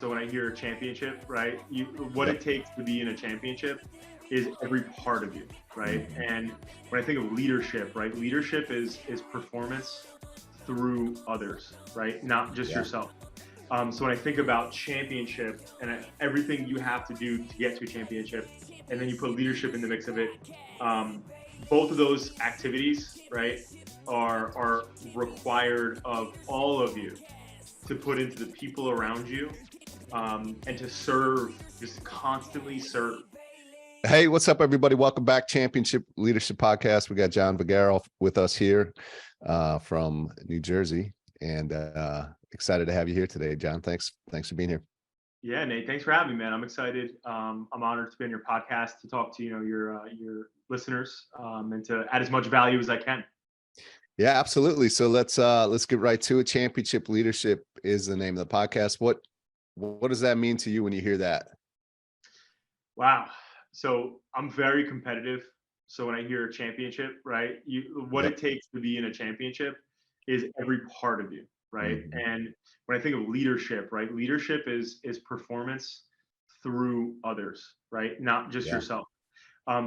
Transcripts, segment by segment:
So when I hear championship, right, what it takes to be in a championship is every part of you, right? And when I think of leadership, right, leadership is performance through others, right? Not just yourself. So when I think about championship and everything you have to do to get to a championship, and then you put leadership in the mix of it, both of those activities, right, are required of all of you to put into the people around you, and to serve, just constantly serve. Hey, what's up, everybody? Welcome back. Championship Leadership Podcast. We got John Vagueiro with us here from New Jersey, and excited to have you here today, John. Thanks for being here. Yeah, Nate, thanks for having me, man. I'm excited. I'm honored to be on your podcast to talk to your listeners, and to add as much value as I can. Yeah, absolutely. So let's get right to it. Championship Leadership is the name of the podcast. What does that mean to you when you hear that? Wow. So I'm very competitive. So when I hear a championship, right, what it takes to be in a championship is every part of you, right? And when I think of leadership, right, leadership is performance through others, right? Not just yourself.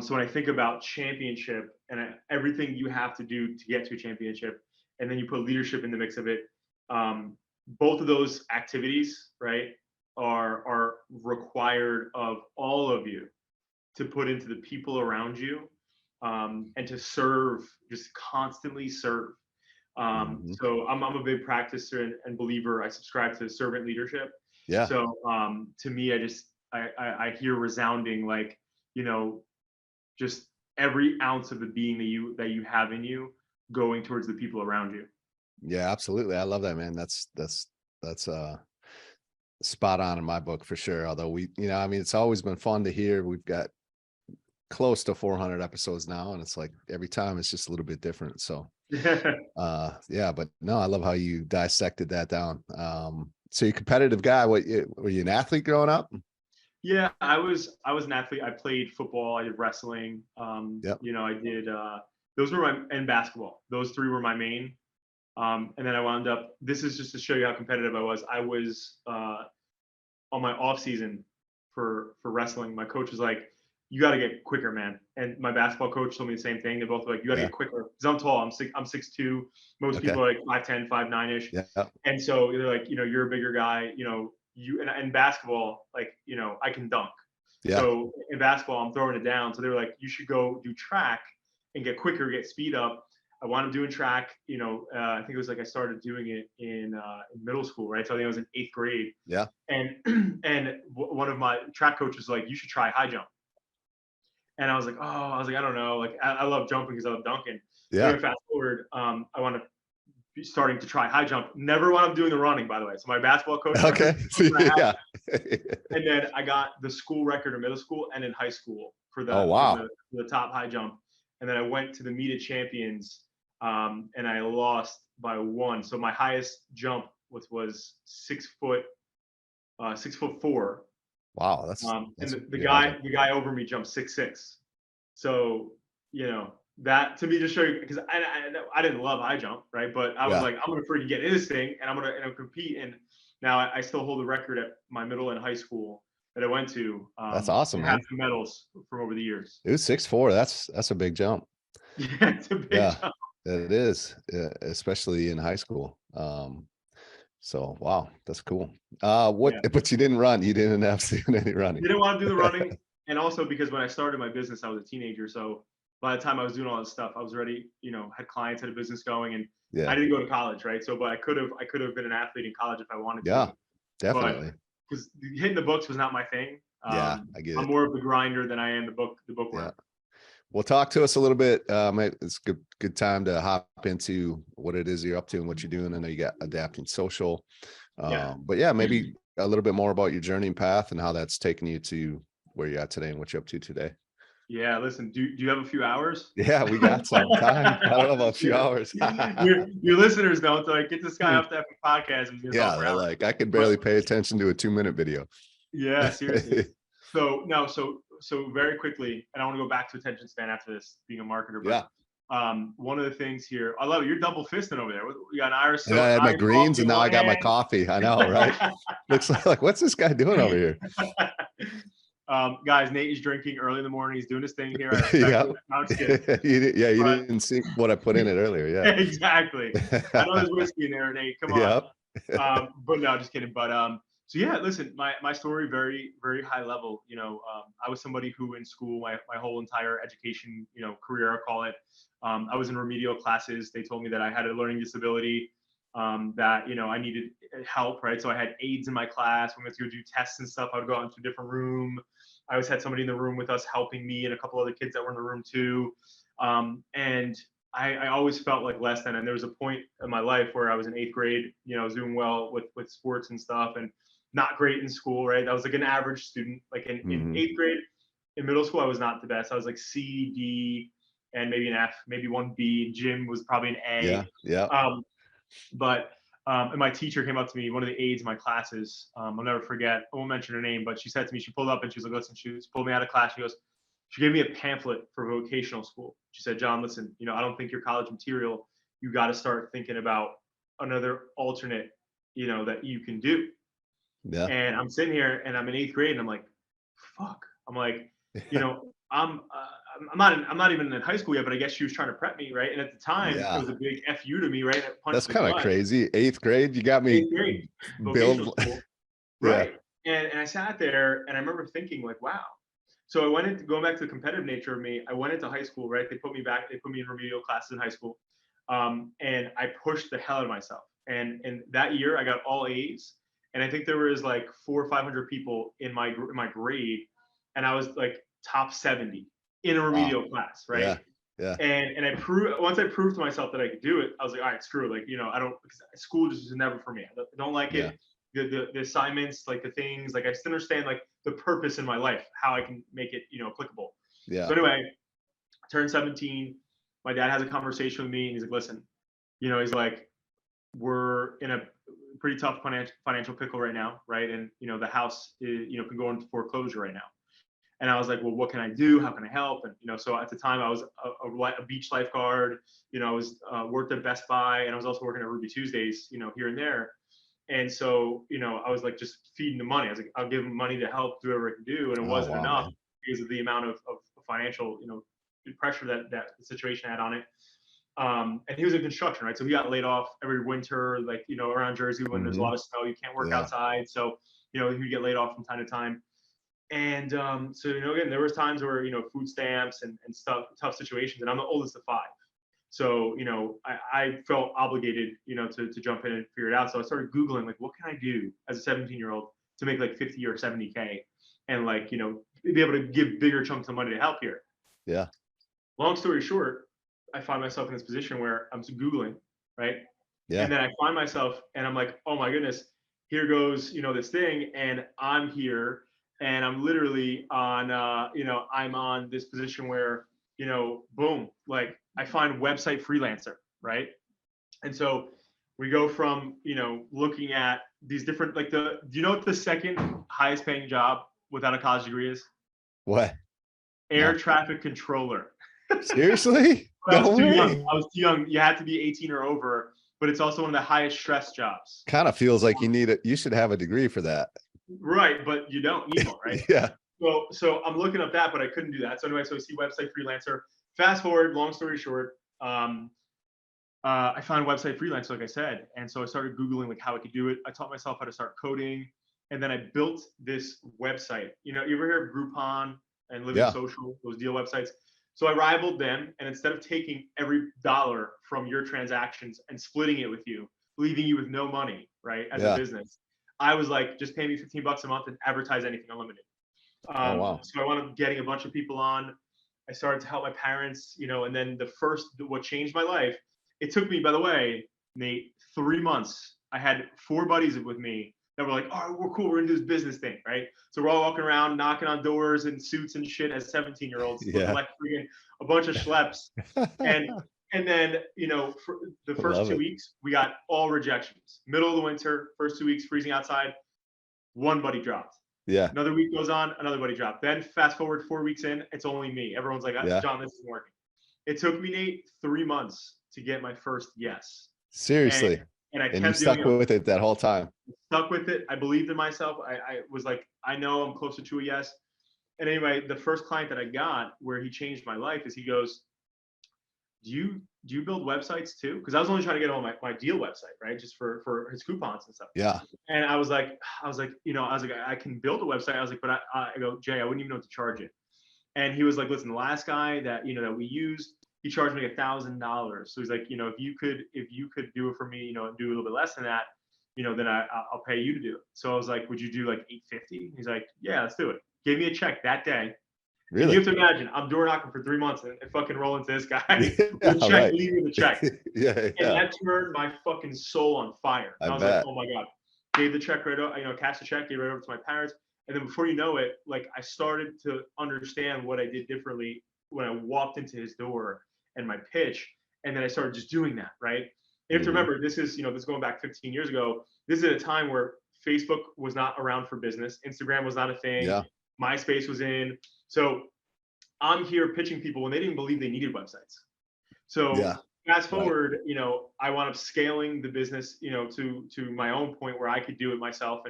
So when I think about championship and everything you have to do to get to a championship, and then you put leadership in the mix of it, both of those activities, right, are required of all of you to put into the people around you, and to serve, just constantly serve. So I'm a big practicer and believer. I subscribe to servant leadership. Yeah. So to me, I hear resounding, like, just every ounce of the being that you have in you going towards the people around you. Yeah, absolutely. I love that, man. That's spot on in my book for sure. Although it's always been fun to hear. We've got close to 400 episodes now, and it's like every time it's just a little bit different. So yeah, but no, I love how you dissected that down. So you're a competitive guy. Were you an athlete growing up? Yeah, I was an athlete. I played football, I did wrestling. I did those were and basketball. Those three were my main. And then I wound up, this is just to show you how competitive I was. I was on my off season for wrestling. My coach was like, "You got to get quicker, man." And my basketball coach told me the same thing. They both were like, "You got to get quicker." Because I'm tall. I'm 6'2". Most people are like 5'10", 5'9" ish. And so they're like, you're a bigger guy. You and basketball, like, I can dunk. So in basketball, I'm throwing it down. So they were like, "You should go do track and get quicker, get speed up." I wound up doing track. I think it was like I started doing it in middle school, right? So I think I was in 8th grade. Yeah. And one of my track coaches was like, "You should try high jump." And I was like, I don't know. Like, I love jumping because I love dunking. Yeah. So fast forward, I want to be starting to try high jump. Never wound up doing the running, by the way. So my basketball coach. Okay. Yeah. And then I got the school record in middle school and in high school for the for the top high jump. And then I went to the meet of champions, and I lost by 1. So my highest jump was 6'4". Wow, that's and the guy over me jumped 6'6". So that, to me, just show you, because I didn't love high jump, right? But I was like, I'm gonna freaking get in this thing, and I'm gonna compete. And now I still hold the record at my middle and high school that I went to. That's awesome, man. Have some medals from over the years. It was 6'4". That's a big jump. Yeah, it's a big jump. It is, especially in high school. So wow, that's cool. But you didn't run. You didn't have to do any running. You didn't want to do the running. And also because when I started my business, I was a teenager. So by the time I was doing all this stuff, I was already, had clients, had a business going, and I didn't go to college, right? So, but I could have been an athlete in college if I wanted to. Yeah, definitely. Because hitting the books was not my thing. I get it. I'm more of the grinder than I am the bookworm. Yeah. Well, talk to us a little bit. It's a good time to hop into what it is you're up to and what you're doing. I know you got Adapting Social. But yeah, maybe a little bit more about your journey and path and how that's taken you to where you're at today and what you're up to today. Yeah, listen, do you have a few hours? Yeah, we got some time. I don't know about a few hours. your listeners don't. So, like, get this guy off that podcast. They're like, I could barely pay attention to a 2-minute video. Yeah, seriously. So very quickly, and I want to go back to attention span after this, being a marketer. But one of the things here, I love it. You're double fisting over there. You got an Irish. And I had my Irish greens, coffee and in now I one got my hand. coffee. I know, right? Looks like what's this guy doing over here? Guys, Nate is drinking early in the morning. He's doing his thing here. I respect Yeah. it. No, I'm just kidding. You didn't see what I put in it earlier. Yeah. Exactly. I know there's whiskey in there, Nate. Come on. Yep. But no, just kidding. But so yeah, listen, my story, very, very high level. I was somebody who in school, my whole entire education, career, I call it. I was in remedial classes. They told me that I had a learning disability, that, I needed help, right? So I had aides in my class. When we had to go do tests and stuff, I would go out into a different room. I always had somebody in the room with us helping me and a couple other kids that were in the room too. And I always felt like less than. And there was a point in my life where I was in 8th grade, I was doing well with sports and stuff, and not great in school, right? I was like an average student. Like in 8th grade, in middle school, I was not the best. I was like C, D, and maybe an F, maybe one B. Gym was probably an A. Yeah. And my teacher came up to me, one of the aides in my classes. I'll never forget. I won't mention her name, but she said to me, she pulled up and she was like, listen, she pulled me out of class. She gave me a pamphlet for vocational school. She said, John, listen, I don't think you're college material. You got to start thinking about another alternate, that you can do. Yeah. And I'm sitting here and I'm in 8th grade and I'm like, fuck. I'm like, I'm not even in high school yet, but I guess she was trying to prep me, right? And at the time, it was a big FU to me, right? That's kind of crazy. 8th grade, you got me. 8th grade, build, right? And I sat there and I remember thinking like, wow. So I went into, going back to the competitive nature of me, I went into high school, right? They put me in remedial classes in high school, and I pushed the hell out of myself. And that year, I got all A's. And I think there was like 400 or 500 people in my grade, and I was like top 70 in a remedial class, right? Yeah. And once I proved to myself that I could do it, I was like, all right, screw it. Like, I don't, because school just was never for me. I don't like it. The assignments, like the things, like I just understand like the purpose in my life, how I can make it, applicable. Yeah. So anyway, I turned 17. My dad has a conversation with me and he's like, listen, he's like, we're in a pretty tough financial pickle right now, right? And the house is, can go into foreclosure right now. And I was like, well, what can I do? How can I help? And so at the time I was a beach lifeguard. I was worked at Best Buy, and I was also working at Ruby Tuesdays, here and there. And so I was like just feeding the money. I was like, I'll give him money to help do whatever I can do, and it wasn't enough because of the amount of financial pressure that the situation had on it. And he was in construction, right? So he got laid off every winter, like, around Jersey when there's a lot of snow, you can't work outside. So, he would get laid off from time to time. And so, again, there was times where, food stamps and stuff, tough situations. And I'm the oldest of 5. So, I felt obligated, to jump in and figure it out. So I started Googling, like, what can I do as a 17-year-old to make like 50 or 70K and like, be able to give bigger chunks of money to help here. Yeah. Long story short, I find myself in this position where I'm Googling, right? Yeah. And then I find myself and I'm like, oh my goodness, here goes, this thing. And I'm here and I'm literally on, I'm on this position where, boom, like I find website freelancer, right? And so we go from, looking at these different, like do you know what the second highest paying job without a college degree is? What? Air traffic controller. Seriously? I was too young. You had to be 18 or over, but it's also one of the highest stress jobs. Kind of feels like you should have a degree for that. Right, but you don't need one, right? Yeah. So I'm looking up that, but I couldn't do that. So anyway, so I see website freelancer. Fast forward, long story short, I found website freelancer, like I said, and so I started Googling like how I could do it. I taught myself how to start coding, and then I built this website. You ever hear of Groupon and Living Social, those deal websites? So I rivaled them, and instead of taking every dollar from your transactions and splitting it with you, leaving you with no money, right, as a business, I was like, just pay me $15 a month and advertise anything unlimited. So I wound up getting a bunch of people on. I started to help my parents, and then what changed my life, it took me, by the way, Nate, 3 months. I had 4 buddies with me that were like, all right, we're cool. We're gonna do this business thing, right? So we're all walking around, knocking on doors in suits and shit as 17-year-olds, looking like freaking a bunch of schleps. And then, for the first 2 weeks, we got all rejections. Middle of the winter, first 2 weeks, freezing outside, 1 buddy dropped. Yeah. Another week goes on, another buddy dropped. Then fast forward 4 weeks in, it's only me. Everyone's like, John, this isn't working. It took me, Nate, 3 months to get my first yes. Seriously. And I And you kept doing stuck it. with it that whole time. Stuck with it. I believed in myself. I was like, I know I'm closer to a yes. And anyway, the first client that I got where he changed my life is he goes, do you build websites too? Because I was only trying to get on my deal website, right? Just for his coupons and stuff. Yeah. And I was like, I can build a website. I was like, but I go, Jay, I wouldn't even know what to charge it. And he was like, listen, the last guy that, that we used, he charged me $1,000. So he's like, if you could do it for me, and do a little bit less than that, then I'll pay you to do it. So I was like, would you do like $850? He's like, yeah, let's do it. Gave me a check that day. Really? And you have to imagine, I'm door knocking for 3 months and fucking roll into this guy Yeah, with check, right. leave me the check. Yeah. And that turned my fucking soul on fire. I was bet. like, oh my God. Gave the check right over, cashed the check, gave it right over to my parents. And then before you know it, like I started to understand what I did differently when I walked into his door and my pitch. And then I started just doing that, right? You have to remember, this is going back 15 years ago. This is at a time where Facebook was not around for business. Instagram was not a thing. Yeah. MySpace was in. So I'm here pitching people when they didn't believe they needed websites. So fast forward, I wound up scaling the business, to my own point where I could do it myself.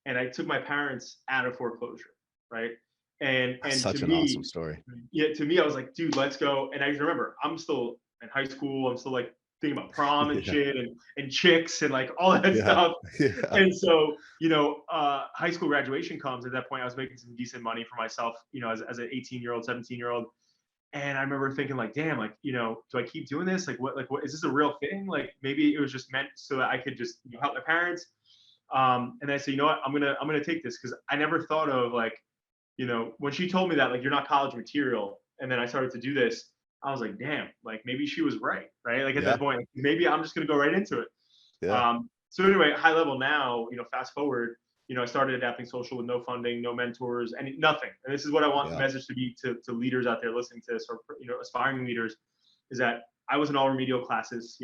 And I took my parents out of foreclosure, right? And Such to an me, awesome story. Yeah, to me, I was like, dude, let's go. And I remember, I'm still in high school. I'm still like thinking about prom and shit and chicks and like all that stuff. Yeah. And so, high school graduation comes. At that point, I was making some decent money for myself, as an 18-year-old, 17-year-old. And I remember thinking like, damn, like, do I keep doing this? Like, what is this a real thing? Like, maybe it was just meant so that I could just help my parents. And I said, you know what, I'm gonna take this, because I never thought of like, when she told me that, like, you're not college material, and then I started to do this, I was like, damn, like maybe she was right? Like at that point, like, maybe I'm just gonna go right into it. Yeah. So anyway, high level now, fast forward, I started adapting social with no funding, no mentors, and nothing. And this is what I want the message to be to leaders out there listening to this, or aspiring leaders, is that I was in all remedial classes.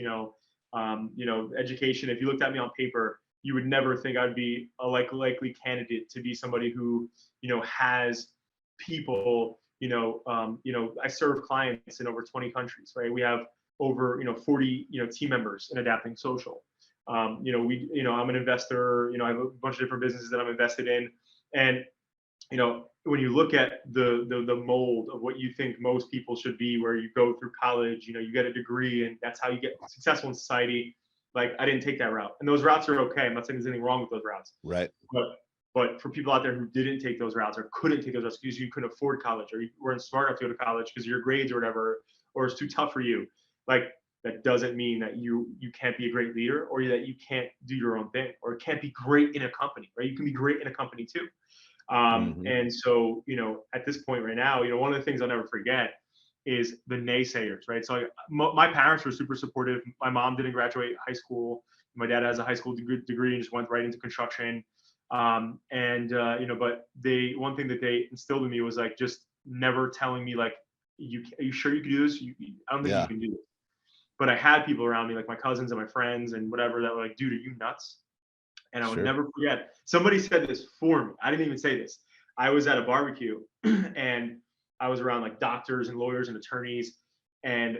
Education. If you looked at me on paper, you would never think I'd be a likely candidate to be somebody who has people. I serve clients in over 20 countries. Right? We have over 40 team members in adapting social. I'm an investor. I have a bunch of different businesses that I'm invested in, and when you look at the mold of what you think most people should be, where you go through college, you get a degree, and that's how you get successful in society. Like, I didn't take that route, and those routes are okay. I'm not saying there's anything wrong with those routes, right? But for people out there who didn't take those routes, or couldn't take those routes because you couldn't afford college, or you weren't smart enough to go to college because of your grades or whatever, or it's too tough for you, like, that doesn't mean that you can't be a great leader, or that you can't do your own thing, or can't be great in a company, right? You can be great in a company too. And so, at this point right now, one of the things I'll never forget is the naysayers, right? So my parents were super supportive. My mom didn't graduate high school. My dad has a high school degree and just went right into construction. But one thing that they instilled in me was like, just never telling me like, are you sure you can do this? I don't think you can do this. But I had people around me, like my cousins and my friends and whatever, that were like, dude, are you nuts? And I would never forget. Somebody said this for me. I didn't even say this. I was at a barbecue and I was around like doctors and lawyers and attorneys. And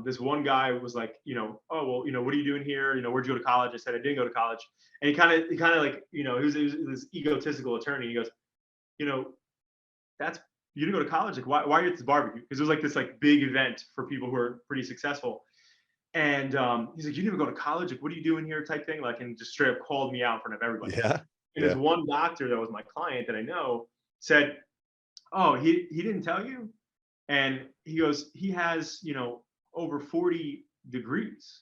this one guy was like, oh, well, what are you doing here? Where'd you go to college? I said, I didn't go to college. And he kind of like, he was this egotistical attorney. He goes, that's, you didn't go to college. Like, why are you at this barbecue? Because it was like this like big event for people who are pretty successful. And he's like, you didn't even go to college. Like, what are you doing here? Type thing. Like, and just straight up called me out in front of everybody. Yeah. And this one doctor that was my client that I know said, oh, he didn't tell you? And he goes, he has, over 40 degrees.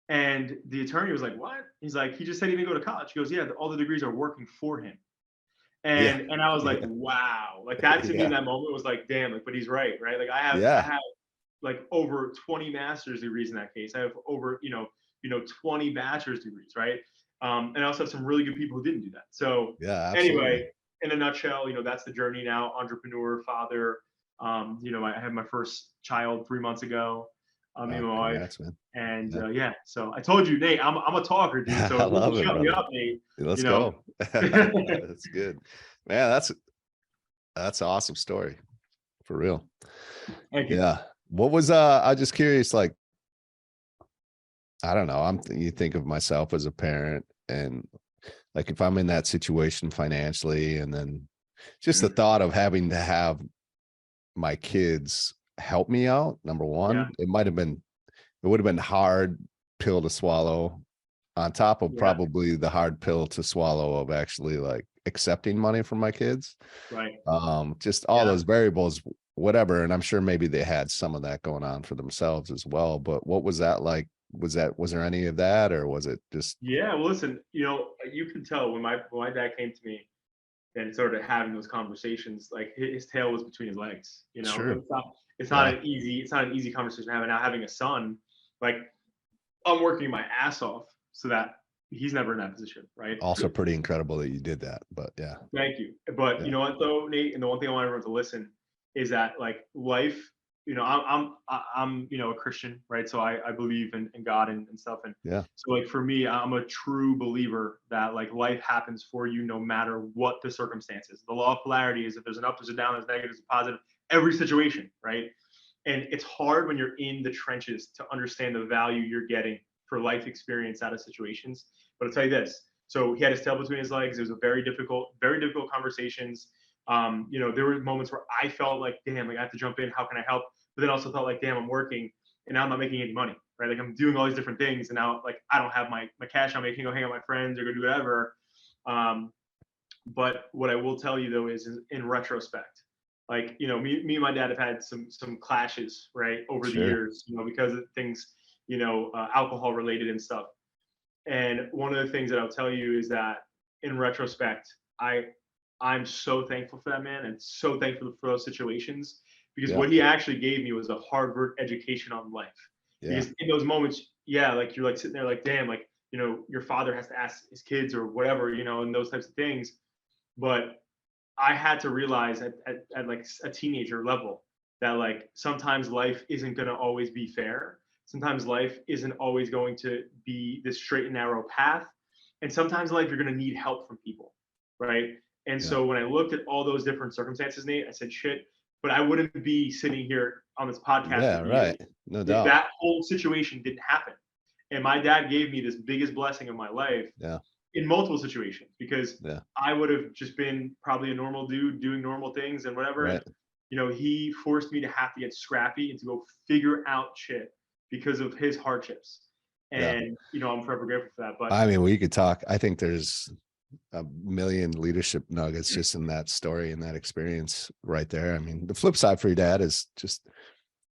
And the attorney was like, what? He's like, he just said he didn't go to college. He goes, yeah, all the degrees are working for him. And I was like, wow. Like, that to me in that moment was like, damn, like, but he's right. Like, I have like over 20 master's degrees in that case. I have over, 20 bachelor's degrees, right? And I also have some really good people who didn't do that. So anyway, in a nutshell, that's the journey now. Entrepreneur, father. I had my first child 3 months ago. Me and my wife. And so I told you, Nate, I'm a talker, dude. So I love it, shut me up, Nate. Let's go. That's good, man. That's an awesome story, for real. Thank you. Yeah. What was I'm just curious, like, I don't know. You think of myself as a parent, and like if I'm in that situation financially, and then just the thought of having to have my kids help me out. Number Yeah. one, it would have been hard pill to swallow, on top of Yeah. probably the hard pill to swallow of actually like accepting money from my kids. Right. Just all those variables, whatever. And I'm sure maybe they had some of that going on for themselves as well. But what was that like? Was there any of that, or was it just? Yeah. Well, listen, you can tell when my dad came to me and started having those conversations, like his tail was between his legs. Sure. It's not Yeah. an easy conversation to have. And now having a son, like I'm working my ass off so that he's never in that position, right? Also pretty incredible that you did that, but yeah. Thank you. But Yeah. you know what though, Nate, and the one thing I want everyone to listen is that like life, I'm a Christian, right? So I believe in God and stuff. And Yeah. so like for me, I'm a true believer that like life happens for you no matter what the circumstances. The law of polarity is if there's an up, there's a down, there's negative, there's a positive, every situation, right? And it's hard when you're in the trenches to understand the value you're getting for life experience out of situations. But I'll tell you this. So he had his tail between his legs. It was a very difficult conversations. There were moments where I felt like, damn, like I have to jump in. How can I help? But then also felt like, damn, I'm working and now I'm not making any money, right? Like I'm doing all these different things and now like I don't have my cash. I'm making go hang out with my friends or go do whatever. But what I will tell you though is in retrospect, like me and my dad have had some clashes, right, over the Sure. years, because of things, alcohol related and stuff. And one of the things that I'll tell you is that in retrospect, I'm so thankful for that man and so thankful for those situations because Yeah. what he actually gave me was a Harvard education on life. Yeah. Because in those moments, yeah, like you're like sitting there like, damn, like, your father has to ask his kids or whatever, and those types of things. But I had to realize at like a teenager level that like sometimes life isn't going to always be fair. Sometimes life isn't always going to be this straight and narrow path. And sometimes in life you're going to need help from people, right? And Yeah. so when I looked at all those different circumstances, Nate, I said, shit, but I wouldn't be sitting here on this podcast Yeah. with you Right. No if doubt. that whole situation didn't happen. And my dad gave me this biggest blessing of my life Yeah. in multiple situations because Yeah. I would have just been probably a normal dude doing normal things and whatever. Right. And he forced me to have to get scrappy and to go figure out shit because of his hardships. Yeah. And I'm forever grateful for that. But I mean, we could talk. I think there's a million leadership nuggets just in that story and that experience right there. I mean, the flip side for your dad is just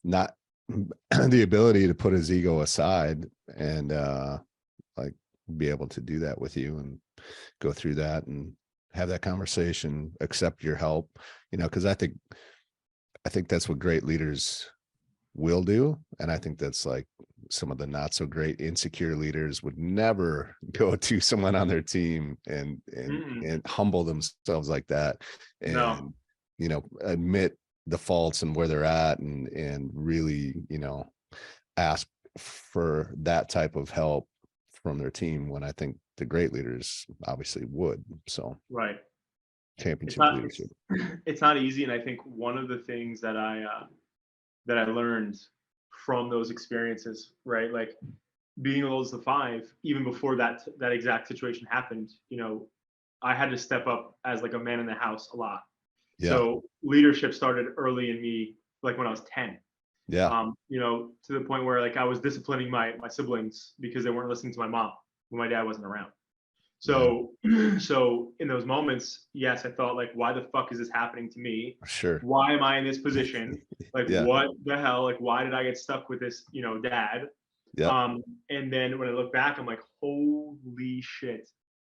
not the ability to put his ego aside and like be able to do that with you and go through that and have that conversation, accept your help, because I think that's what great leaders will do. And I think that's like some of the not so great insecure leaders would never go to someone on their team and humble themselves like that and admit the faults and where they're at and really ask for that type of help from their team, when I think the great leaders obviously would. So right, championship leadership. It's not easy, and I think one of the things that I learned from those experiences, right, like being old as the five, even before that exact situation happened, I had to step up as like a man in the house a lot. Yeah. So leadership started early in me, like when I was 10. Yeah. To the point where like I was disciplining my siblings because they weren't listening to my mom when my dad wasn't around. So, so in those moments, yes, I thought like, why the fuck is this happening to me? Sure. Why am I in this position? Like, Yeah. what the hell? Like, why did I get stuck with this, dad? Yeah. And then when I look back, I'm like, holy shit.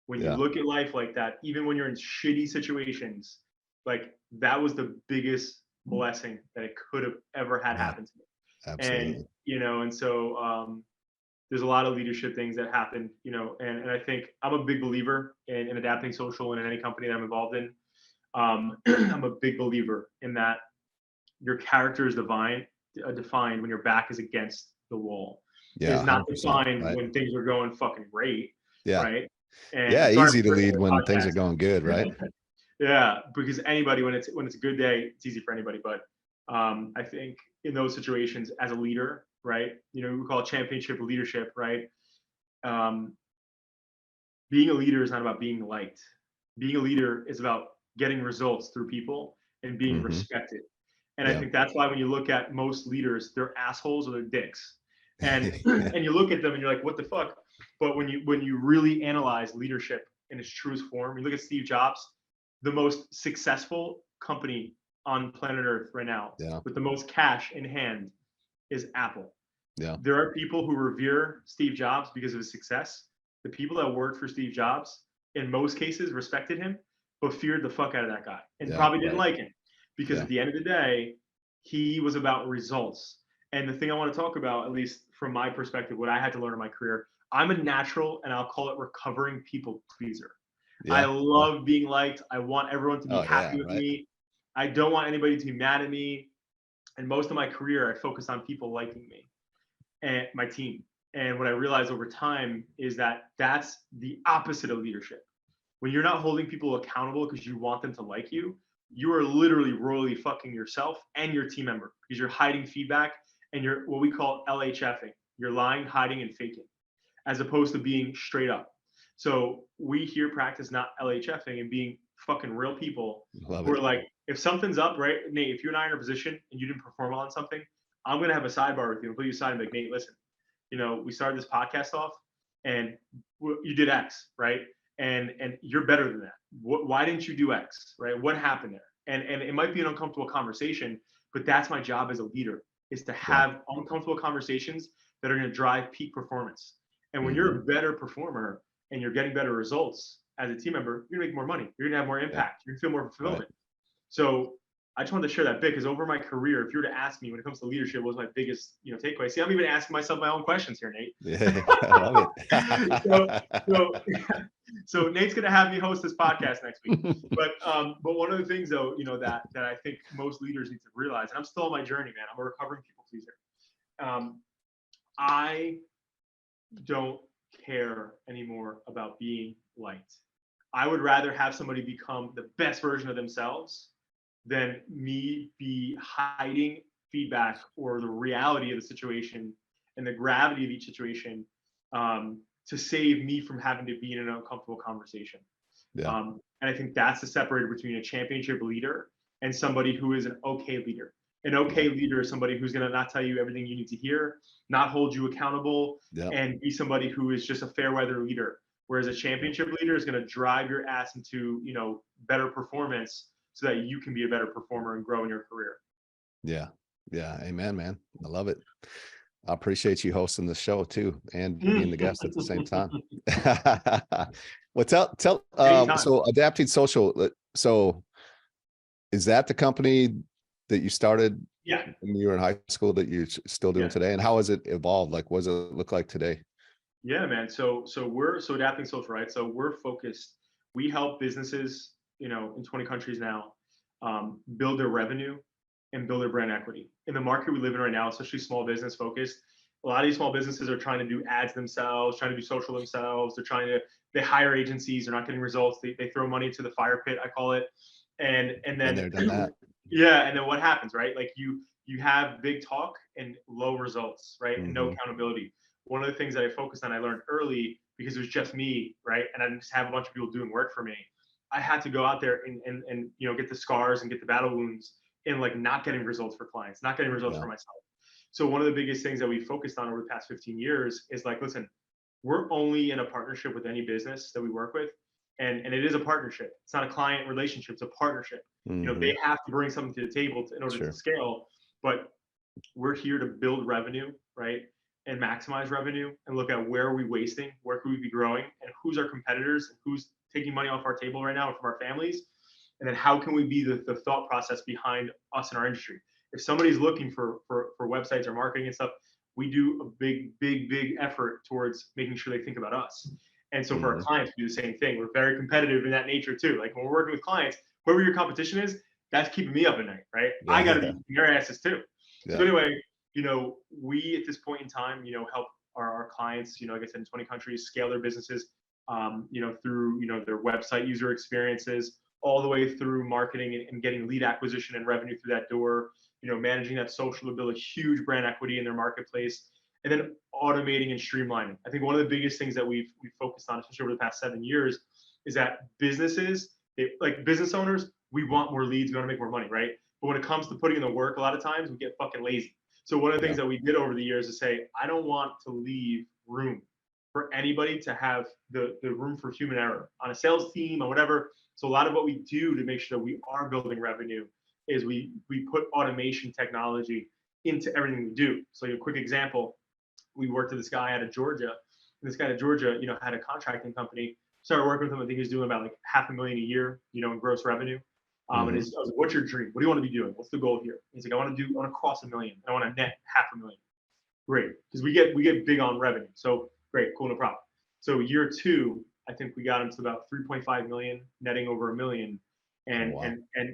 When you look at life like that, even when you're in shitty situations, like that was the biggest blessing that it could have ever had happen to me. Absolutely. And so there's a lot of leadership things that happen, and I think I'm a big believer in adapting social and in any company that I'm involved in. I'm a big believer in that your character is defined when your back is against the wall. Yeah, It's not 100%, defined right? when things are going fucking great, Yeah. right? And Yeah, sorry easy to for breaking lead the when things are podcast. going good, right? Yeah, because anybody when it's a good day, it's easy for anybody. But I think in those situations as a leader, right? We call it championship leadership, right? Being a leader is not about being liked. Being a leader is about getting results through people and being respected. And I think that's why when you look at most leaders, they're assholes or they're dicks. And and you look at them and you're like, what the fuck? But when you really analyze leadership in its truest form, you look at Steve Jobs, the most successful company on planet Earth right now, with the most cash in hand, is Apple. There are people who revere Steve Jobs because of his success. The people that worked for Steve Jobs, in most cases, respected him, but feared the fuck out of that guy and probably didn't like him because at the end of the day, he was about results. And the thing I want to talk about, at least from my perspective, what I had to learn in my career, I'm a natural, and I'll call it recovering people pleaser. I love being liked. I want everyone to be happy with me. I don't want anybody to be mad at me. And most of my career, I focused on people liking me and my team. And what I realized over time is that that's the opposite of leadership. When you're not holding people accountable because you want them to like you, you are literally royally fucking yourself and your team member because you're hiding feedback and you're what we call LHFing. You're lying, hiding, and faking, as opposed to being straight up. So we here practice not LHFing and being fucking real people who are like, if something's up, right, Nate, if you and I are in a position and you didn't perform well on something, I'm going to have a sidebar with you and put you aside and be like, Nate, listen, we started this podcast off and you did X, right? And you're better than that. Why didn't you do X, right? What happened there? And it might be an uncomfortable conversation, but that's my job as a leader, is to have uncomfortable conversations that are going to drive peak performance. And when you're a better performer and you're getting better results as a team member, you're gonna make more money. You're gonna have more impact. You're gonna feel more fulfillment. So I just wanted to share that bit because over my career, if you were to ask me when it comes to leadership, what was my biggest, takeaway? See, I'm even asking myself my own questions here, Nate. I love it. So Nate's gonna have me host this podcast next week. But one of the things though, that I think most leaders need to realize, and I'm still on my journey, man. I'm a recovering people pleaser. I don't care anymore about being liked. I would rather have somebody become the best version of themselves than me be hiding feedback or the reality of the situation and the gravity of each situation to save me from having to be in an uncomfortable conversation. And I think that's the separator between a championship leader and somebody who is an okay leader. An okay leader is somebody who's going to not tell you everything you need to hear, not hold you accountable, and be somebody who is just a fair weather leader. Whereas a championship leader is going to drive your ass into, better performance so that you can be a better performer and grow in your career. Yeah. Amen, man. I love it. I appreciate you hosting the show too and being the guest at the same time. Well, tell so Adapting Social. So is that the company that you started when you were in high school that you're still doing today? And how has it evolved? Like, what does it look like today? Yeah, man. So we're Adapting Social, right? So we're focused. We help businesses, in 20 countries now, build their revenue and build their brand equity. In the market we live in right now, especially small business focused, a lot of these small businesses are trying to do ads themselves, trying to do social themselves. They hire agencies. They're not getting results. They throw money to the fire pit, I call it. And then they're done that. Yeah, and then what happens, right? Like you have big talk and low results, right? And no accountability. One of the things that I focused on, I learned early because it was just me, right? And I didn't just have a bunch of people doing work for me. I had to go out there and get the scars and get the battle wounds in like not getting results for clients, not getting results for myself. So one of the biggest things that we focused on over the past 15 years is like, listen, we're only in a partnership with any business that we work with. And it is a partnership. It's not a client relationship. It's a partnership. They have to bring something to the table in order to scale. But we're here to build revenue, right? And maximize revenue and look at where are we wasting, where could we be growing, and who's our competitors, and who's taking money off our table right now from our families. And then how can we be the thought process behind us in our industry? If somebody's looking for websites or marketing and stuff, we do a big effort towards making sure they think about us. And so for our clients, we do the same thing. We're very competitive in that nature too. Like when we're working with clients, whoever your competition is, that's keeping me up at night, right? I got to be your asses too. So anyway, we at this point in time, help our clients, like I said, in 20 countries, scale their businesses, through, their website user experiences, all the way through marketing and getting lead acquisition and revenue through that door, managing that social to build a huge brand equity in their marketplace, and then automating and streamlining. I think one of the biggest things that we've focused on, especially over the past 7 years, is that businesses, like business owners, we want more leads, we want to make more money, right? But when it comes to putting in the work, a lot of times we get fucking lazy. So one of the things that we did over the years is say, I don't want to leave room for anybody to have the room for human error on a sales team or whatever. So a lot of what we do to make sure that we are building revenue is we put automation technology into everything we do. So a quick example, we worked with this guy out of Georgia. And this guy out of Georgia, had a contracting company. Started working with him. I think he was doing about like $500,000 a year, in gross revenue. And I was like, what's your dream? What do you want to be doing? What's the goal here? He's like, I want to cross $1 million. I want to net $500,000. Great, because we get big on revenue. So great, cool, no problem. So year 2, I think we got him to about 3.5 million, netting over $1 million. And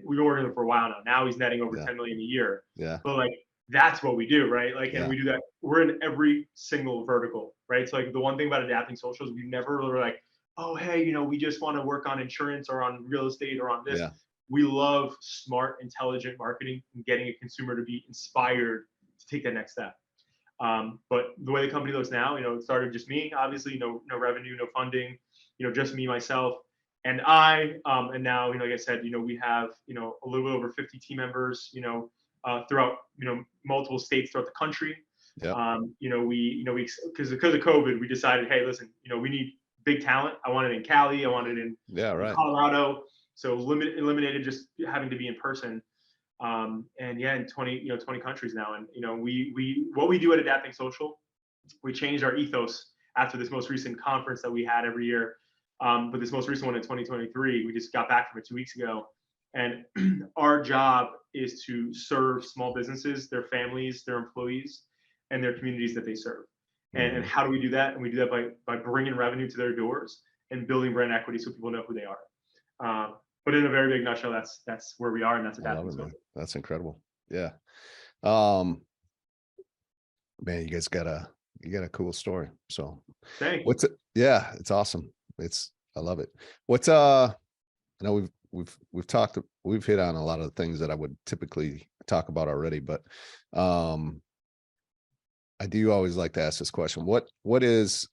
we've been working with him for a while now. Now he's netting over 10 million a year. Yeah. But like that's what we do, right? Like, and we do that. We're in every single vertical, right? So like the one thing about adapting social is we never were like, oh hey, we just want to work on insurance or on real estate or on this. Yeah. We love smart, intelligent marketing and getting a consumer to be inspired to take that next step. But the way the company looks now, it started just me, obviously, no revenue, no funding, just me, myself, and I. And now, like I said, we have, a little bit over 50 team members, throughout, multiple states throughout the country. Yep. We because of COVID, we decided, hey, listen, we need big talent. I want it in Cali. I want it in Colorado. So eliminated just having to be in person. And yeah, in 20 countries now. And we what we do at Adapting Social, we changed our ethos after this most recent conference that we had every year. But this most recent one in 2023, we just got back from it 2 weeks ago. And our job is to serve small businesses, their families, their employees, and their communities that they serve. And how do we do that? And we do that by bringing revenue to their doors and building brand equity so people know who they are. But in a very big nutshell, that's where we are, and that's Adapting Social. That's incredible. Yeah. Man, you guys got a cool story. So thank you. Yeah, it's awesome. I love it. I know we've hit on a lot of the things that I would typically talk about already, but I do always like to ask this question. What is,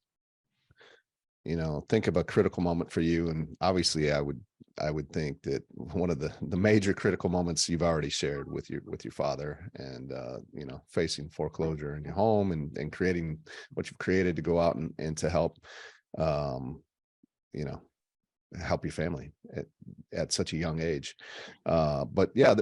think of a critical moment for you. And obviously I would think that one of the major critical moments you've already shared with your father and, facing foreclosure in your home and creating what you've created to go out and to help, help your family at such a young age. But yeah,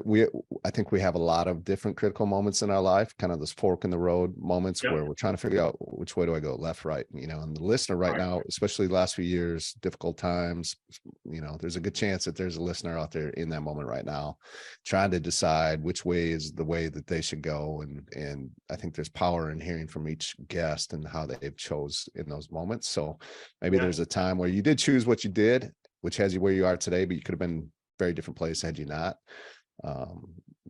I think we have a lot of different critical moments in our life, kind of this fork in the road moments where we're trying to figure out which way do I go, left, right, and the listener right now, especially the last few years, difficult times, there's a good chance that there's a listener out there in that moment right now, trying to decide which way is the way that they should go. And I think there's power in hearing from each guest and how they've chose in those moments. So maybe there's a time where you did choose what you did, which has you where you are today, but you could have been a very different place had you not.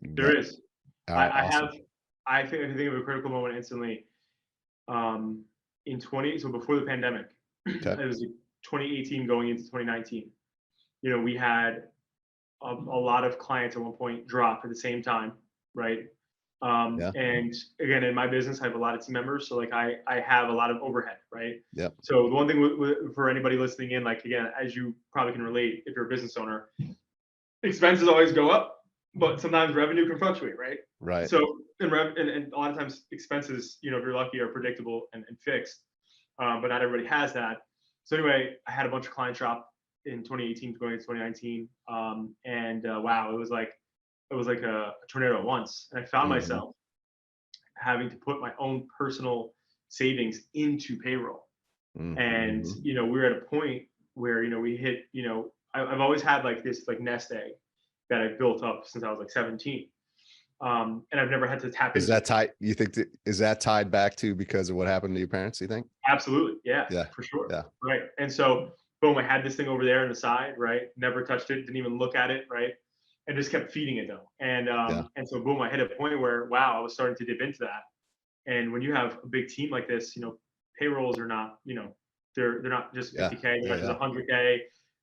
There is. Right, I awesome. I think of a critical moment instantly. So before the pandemic, it was 2018 going into 2019. We had a lot of clients at one point drop at the same time, right? And again, in my business, I have a lot of team members. So like I have a lot of overhead, right? Yeah. So the one thing for anybody listening in, like, again, as you probably can relate, if you're a business owner, expenses always go up, but sometimes revenue can fluctuate, right? Right. So and a lot of times expenses, if you're lucky, are predictable and fixed. But not everybody has that. So anyway, I had a bunch of clients drop in 2018 going into 2019. Wow, it was like a tornado at once. And I found myself having to put my own personal savings into payroll. And, we were at a point where, we hit, I've always had like this like nest egg that I built up since I was like 17. And I've never had to tap into. Is that tied? You think is that tied back to because of what happened to your parents, you think? Absolutely. Yeah, for sure. Yeah. Right. And so boom, I had this thing over there on the side, right? Never touched it, didn't even look at it, right? And just kept feeding it though. And so boom, I hit a point where, wow, I was starting to dip into that. And when you have a big team like this, payrolls are not, they're not just 50K, they're not just 100K,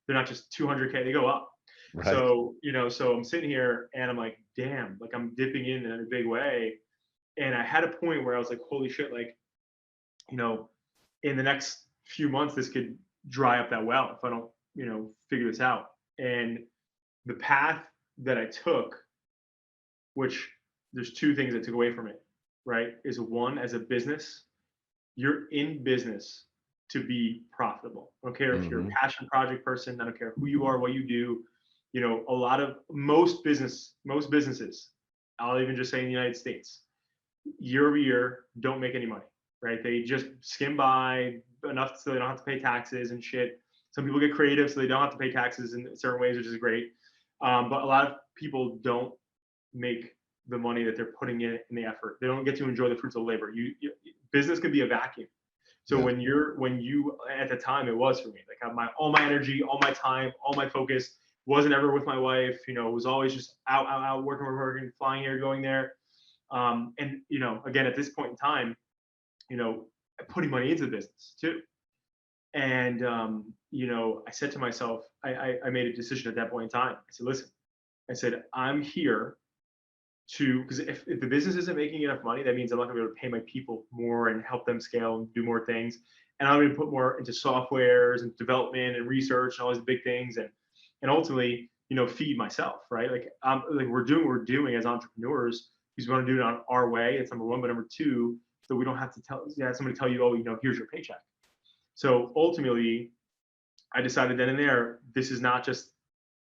they're not just 200K, they go up. Right. So, so I'm sitting here and I'm like, damn, like I'm dipping in a big way. And I had a point where I was like, holy shit, like, you know, in the next few months, this could dry up that well if I don't, figure this out. And the path that I took, which there's two things I took away from it, right? Is one, as a business, you're in business to be profitable. I don't care if you're a passion project person, I don't care who you are, what you do. A lot of most businesses, I'll even just say in the United States, year over year, don't make any money, right? They just skim by enough so they don't have to pay taxes and shit. Some people get creative so they don't have to pay taxes in certain ways, which is great. But a lot of people don't make the money that they're putting in the effort. They don't get to enjoy the fruits of labor. Business can be a vacuum. So when you at the time, it was for me, like all my energy, all my time, all my focus wasn't ever with my wife, it was always just out working, flying here, going there. And again, at this point in time, putting money into the business too. And I said to myself, I made a decision at that point in time. I said, listen, I'm here because if the business isn't making enough money, that means I'm not gonna be able to pay my people more and help them scale and do more things. And I'm gonna put more into softwares and development and research and all these big things, and ultimately, feed myself, right? Like we're doing what we're doing as entrepreneurs because we want to do it on our way. It's number one, but number two, so we don't have to somebody tell you, oh, here's your paycheck. So ultimately, I decided then and there, this is not just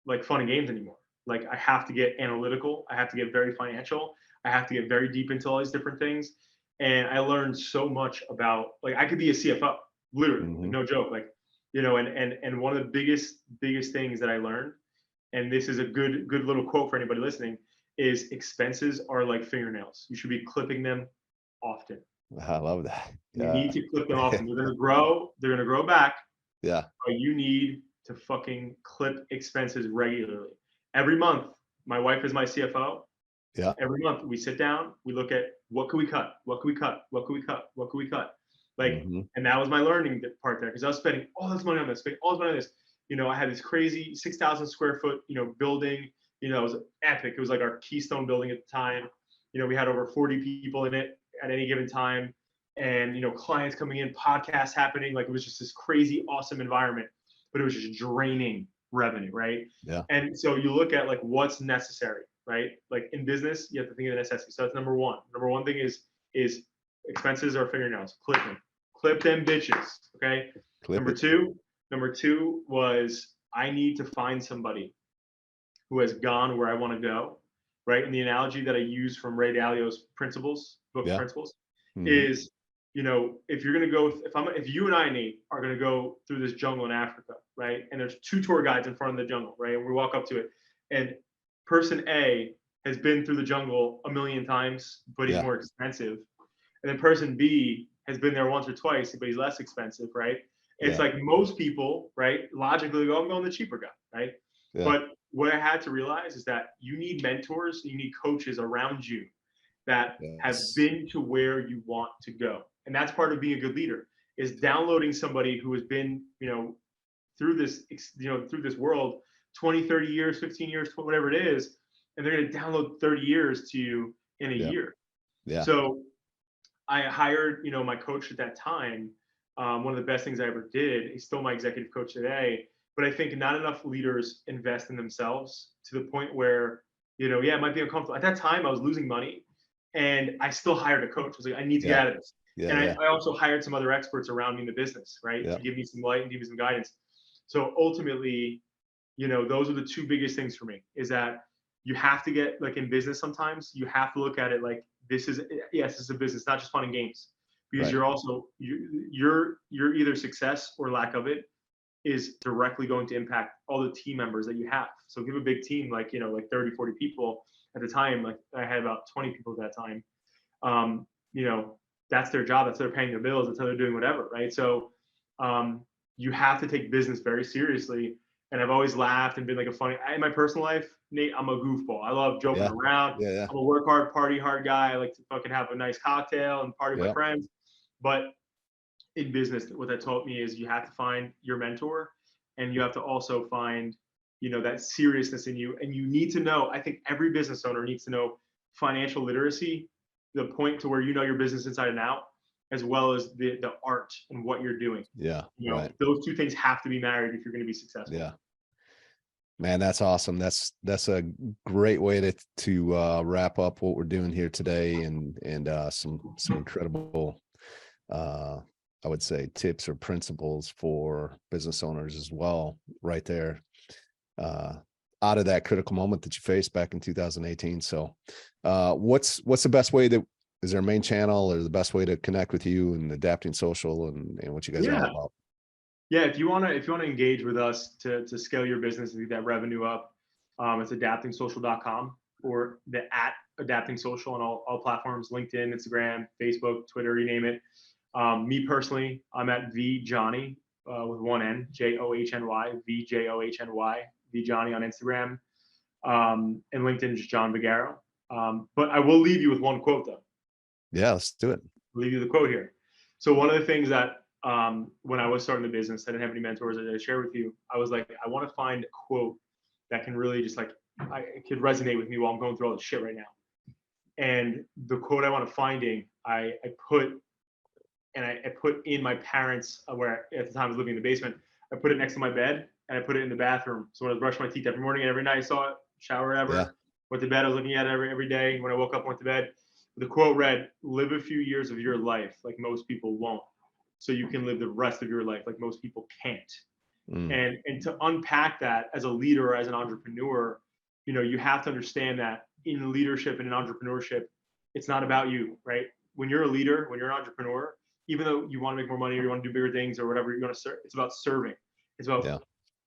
like fun and games anymore. Like I have to get analytical. I have to get very financial. I have to get very deep into all these different things. And I learned so much about, like, I could be a CFO, literally, like, no joke. Like, and one of the biggest things that I learned, and this is a good little quote for anybody listening, is expenses are like fingernails. You should be clipping them often. I love that. You need to clip them often. They're gonna grow. They're gonna grow back. Yeah. But you need to fucking clip expenses regularly. Every month, my wife is my CFO. Yeah. Every month we sit down, we look at what could we cut, what could we cut, what could we cut, what could we cut. Like, and that was my learning part there, because I was spending all this money on this, spending all this money on this. I had this crazy 6,000 square foot, building. It was epic. It was like our Keystone building at the time. We had over 40 people in it at any given time, and clients coming in, podcasts happening. Like, it was just this crazy, awesome environment, but it was just draining revenue, right? Yeah. And so you look at like what's necessary, right? Like in business, you have to think of the necessity. So that's number one. Number one thing is expenses are fingernails. Clip them bitches. Okay. Number two was, I need to find somebody who has gone where I want to go, right? And the analogy that I use from Ray Dalio's book Principles, is, if you're gonna go, if you and I, Nate, are gonna go through this jungle in Africa, right? And there's two tour guides in front of the jungle, right? And we walk up to it, and person A has been through the jungle a million times, but he's more expensive. And then person B has been there once or twice, but he's less expensive, right? It's like most people, right, logically go, I'm going the cheaper guy, right? Yeah. But what I had to realize is that you need mentors, you need coaches around you that have been to where you want to go. And that's part of being a good leader, is downloading somebody who has been, through this world 20, 30 years, 15 years, whatever it is, and they're going to download 30 years to you in a year. Yeah. So I hired, my coach at that time. One of the best things I ever did. He's still my executive coach today. But I think not enough leaders invest in themselves to the point where, it might be uncomfortable. At that time, I was losing money, and I still hired a coach. I was like, I need to get out of this. Yeah, and I also hired some other experts around me in the business, right, to give me some light and give me some guidance. So ultimately, those are the two biggest things for me, is that you have to get, like, in business, sometimes you have to look at it like, this is a business, not just fun and games, because you're also, your either success or lack of it is directly going to impact all the team members that you have. So if you have a big team, like, like 30, 40 people at the time, like I had about 20 people at that time, that's their job. That's how they're paying their bills. That's how they're doing whatever, right? So you have to take business very seriously. And I've always laughed and been like in my personal life, Nate, I'm a goofball. I love joking around. I'm a work hard, party hard guy. I like to fucking have a nice cocktail and party with my friends. But in business, what that taught me is you have to find your mentor, and you have to also find that seriousness in you. And you need to know, I think every business owner needs to know financial literacy, the point to where your business inside and out, as well as the art and what you're doing. Yeah. Right. Those two things have to be married if you're going to be successful. Yeah. Man, that's awesome. That's a great way to wrap up what we're doing here today, and some incredible I would say tips or principles for business owners as well, right there, out of that critical moment that you faced back in 2018. So what's the best way is there a main channel, or the best way to connect with you and Adapting Social and what you guys are all about? Yeah, if you wanna engage with us to scale your business and get that revenue up, it's adaptingsocial.com, or the @adaptingsocial on all platforms: LinkedIn, Instagram, Facebook, Twitter, you name it. Me personally, I'm at VJohny with one N, JOHNY, VJOHNY, VJohny on Instagram, and LinkedIn is John Vagueiro. But I will leave you with one quote though. Yeah, let's do it. I'll leave you the quote here. So one of the things that when I was starting the business, I didn't have any mentors that I share with you. I was like, I want to find a quote that can really just it could resonate with me while I'm going through all this shit right now. And the quote I want to finding, I put in my parents', where at the time I was living in the basement, I put it next to my bed, and I put it in the bathroom. So when I was brushing my teeth every morning and every night, I saw it, shower, whatever, went to bed, I was looking at it every day. When I woke up, went to bed. The quote read, "Live a few years of your life like most people won't, so you can live the rest of your life like most people can't." And to unpack that as a leader or as an entrepreneur, you have to understand that in leadership and in entrepreneurship, it's not about you, right? When you're a leader, when you're an entrepreneur, even though you want to make more money or you want to do bigger things or whatever, you're going to serve. It's about serving. It's about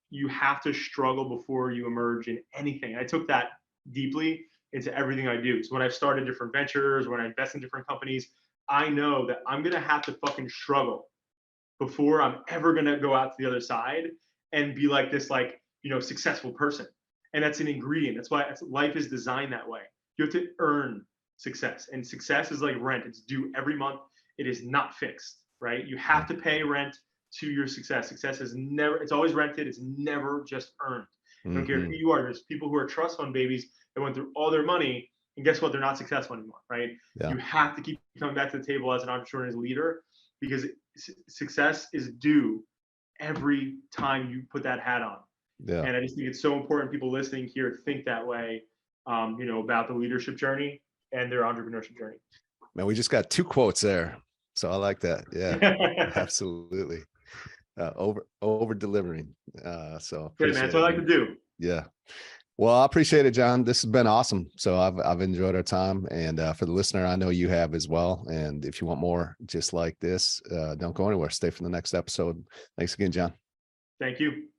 you have to struggle before you emerge in anything. And I took that deeply into everything I do. So when I've started different ventures, when I invest in different companies, I know that I'm going to have to fucking struggle before I'm ever going to go out to the other side and be like this, successful person. And that's an ingredient. That's why life is designed that way. You have to earn success, and success is like rent. It's due every month. It is not fixed, right? You have to pay rent to your success. Success is never, it's always rented. It's never just earned. I don't care who you are. There's people who are trust fund babies that went through all their money, and guess what? They're not successful anymore, right? You have to keep coming back to the table as an entrepreneur, as a leader, because success is due every time you put that hat on. And I just think it's so important people listening here think that way, about the leadership journey and their entrepreneurship journey. Man, we just got 2 quotes there. So I like that. Yeah, absolutely. Over delivering. So good, man. That's what I like to do. Yeah. Well, I appreciate it, John. This has been awesome. So I've enjoyed our time, and for the listener, I know you have as well. And if you want more just like this, don't go anywhere. Stay for the next episode. Thanks again, John. Thank you.